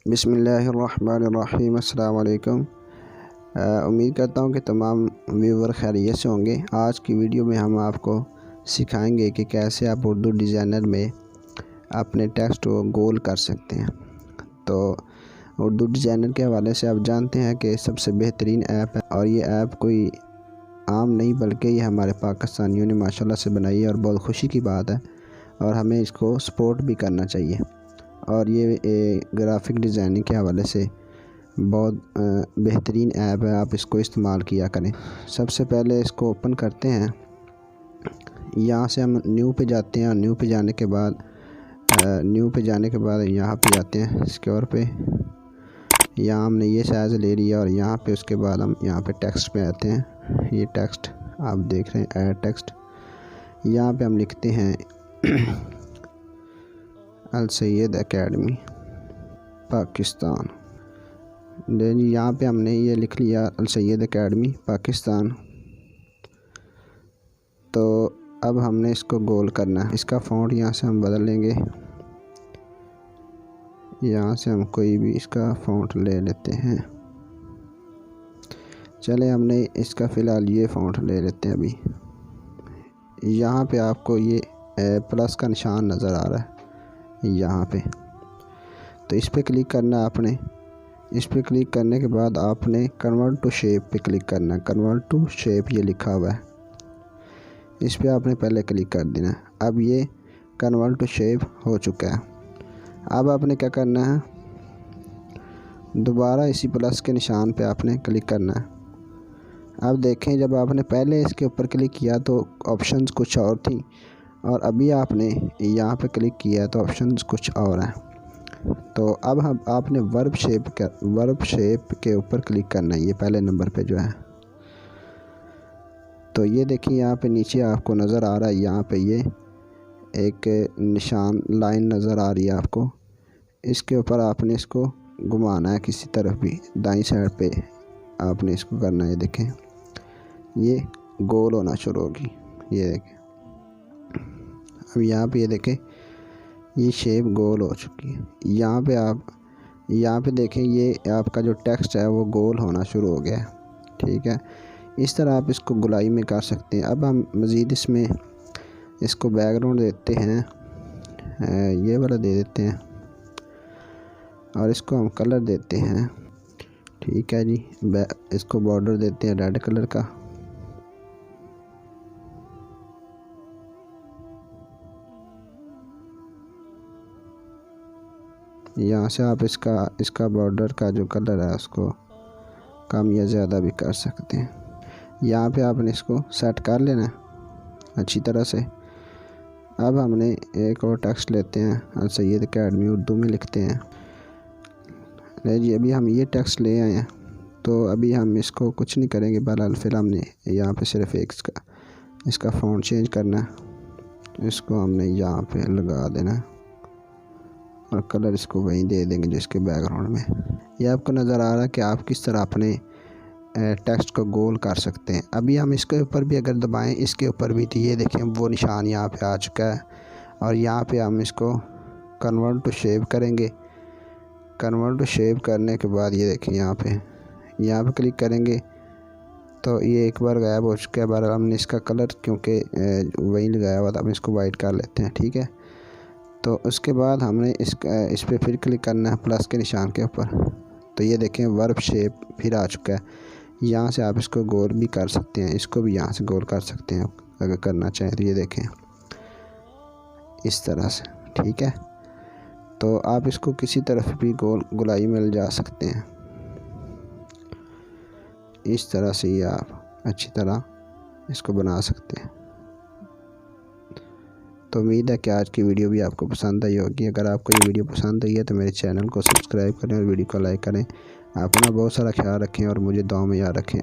बिस्मिल्लाहिर्रहमानिर्रहीम। अस्सलाम वालेकुम। उम्मीद करता हूँ कि तमाम व्यूवर खैरियत से होंगे। आज की वीडियो में हम आपको सिखाएंगे कि कैसे आप उर्दू डिज़ाइनर में अपने टेक्स्ट को गोल कर सकते हैं। तो उर्दू डिज़ाइनर के हवाले से आप जानते हैं कि सबसे बेहतरीन ऐप है और ये ऐप कोई आम नहीं बल्कि ये हमारे पाकिस्तानियों ने माशाल्लाह से बनाई है और बहुत खुशी की बात है और हमें इसको सपोर्ट भी करना चाहिए। और ये ग्राफिक डिज़ाइनिंग के हवाले से बहुत बेहतरीन ऐप है, आप इसको इस्तेमाल किया करें। सबसे पहले इसको ओपन करते हैं, यहाँ से हम न्यू पे जाते हैं। न्यू पे जाने के बाद यहाँ पे जाते हैं सिक्योर पे। यहाँ हमने ये साइज़ ले लिया और यहाँ पे उसके बाद हम यहाँ पे टेक्स्ट पे आते हैं। ये टेक्स्ट आप देख रहे हैं, ऐड टेक्स्ट। यहाँ पे हम लिखते हैं अल सैयद एकेडमी पाकिस्तान। यहाँ पे हमने ये लिख लिया अल सैयद एकेडमी पाकिस्तान। तो अब हमने इसको गोल करना है। इसका फ़ॉन्ट यहाँ से हम बदल लेंगे। यहाँ से हम कोई भी इसका फ़ॉन्ट ले लेते हैं। चले हमने इसका फ़िलहाल ये फ़ॉन्ट ले लेते हैं। अभी यहाँ पे आपको ये प्लस का निशान नज़र आ रहा है यहाँ पे, तो इस पे क्लिक करना है आपने। इस पे क्लिक करने के बाद आपने कन्वर्ट टू शेप पे क्लिक करना है। कन्वर्ट टू शेप ये लिखा हुआ है, इस पे आपने पहले क्लिक कर देना है। अब ये कन्वर्ट टू शेप हो चुका है। अब आपने क्या करना है, दोबारा इसी प्लस के निशान पे आपने क्लिक करना है। अब देखें, जब आपने पहले इसके ऊपर क्लिक किया तो ऑप्शंस कुछ और थी और अभी आपने यहाँ पे क्लिक किया तो ऑप्शंस कुछ और हैं। तो अब हम आपने वर्ब शेप के ऊपर क्लिक करना है, ये पहले नंबर पे जो है। तो ये देखिए यहाँ पे नीचे आपको नज़र आ रहा है, यहाँ पे ये एक निशान लाइन नज़र आ रही है आपको। इसके ऊपर आपने इसको घुमाना है किसी तरफ भी, दाईं साइड पे आपने इसको करना है। देखें ये गोल होना शुरू होगी, ये देखें। अब यहाँ पे ये देखें ये शेप गोल हो चुकी है। यहाँ पे देखें ये आपका जो टेक्स्ट है वो गोल होना शुरू हो गया है। ठीक है, इस तरह आप इसको गुलाई में कर सकते हैं। अब हम मज़ीद इसमें इसको बैकग्राउंड देते हैं, ये वाला दे देते हैं और इसको हम कलर देते हैं। ठीक है जी, इसको बॉर्डर देते हैं रेड कलर का। यहाँ से आप इसका बॉर्डर का जो कलर है उसको कम या ज़्यादा भी कर सकते हैं। यहाँ पे आपने इसको सेट कर लेना अच्छी तरह से। अब हमने एक और टेक्स्ट लेते हैं, अल सैयद एकेडमी उर्दू में लिखते हैं। नहीं जी, अभी हम ये टेक्स्ट ले आए हैं तो अभी हम इसको कुछ नहीं करेंगे। बहरहाल फिर हमने यहाँ पे सिर्फ एक इसका फ़ॉन्ट चेंज करना है। इसको हमने यहाँ पे लगा देना है और कलर इसको वहीं दे देंगे जिसके बैकग्राउंड में। ये आपको नज़र आ रहा है कि आप किस तरह अपने टेक्स्ट को गोल कर सकते हैं। अभी हम इसके ऊपर भी अगर दबाएं, इसके ऊपर भी, तो ये देखें वो निशान यहाँ पे आ चुका है और यहाँ पे हम इसको कन्वर्ट टू शेप करेंगे। कन्वर्ट टू शेप करने के बाद ये देखें यहाँ पे क्लिक करेंगे तो ये एक बार गायब हो चुका है। बार हमने इसका कलर क्योंकि वही लगाया हुआ था, हम इसको वाइट कर लेते हैं। ठीक है, तो उसके बाद हमने इस पर फिर क्लिक करना है प्लस के निशान के ऊपर। तो ये देखें वर्ब शेप फिर आ चुका है। यहाँ से आप इसको गोल भी कर सकते हैं, इसको भी यहाँ से गोल कर सकते हैं अगर करना चाहें तो। ये देखें इस तरह से। ठीक है, तो आप इसको किसी तरफ भी गुलाई में ले जा सकते हैं। इस तरह से ये आप अच्छी तरह इसको बना सकते हैं। तो उम्मीद है कि आज की वीडियो भी आपको पसंद आई होगी। अगर आपको ये वीडियो पसंद आई है तो मेरे चैनल को सब्सक्राइब करें और वीडियो को लाइक करें। अपना बहुत सारा ख्याल रखें और मुझे दुआ में याद रखें।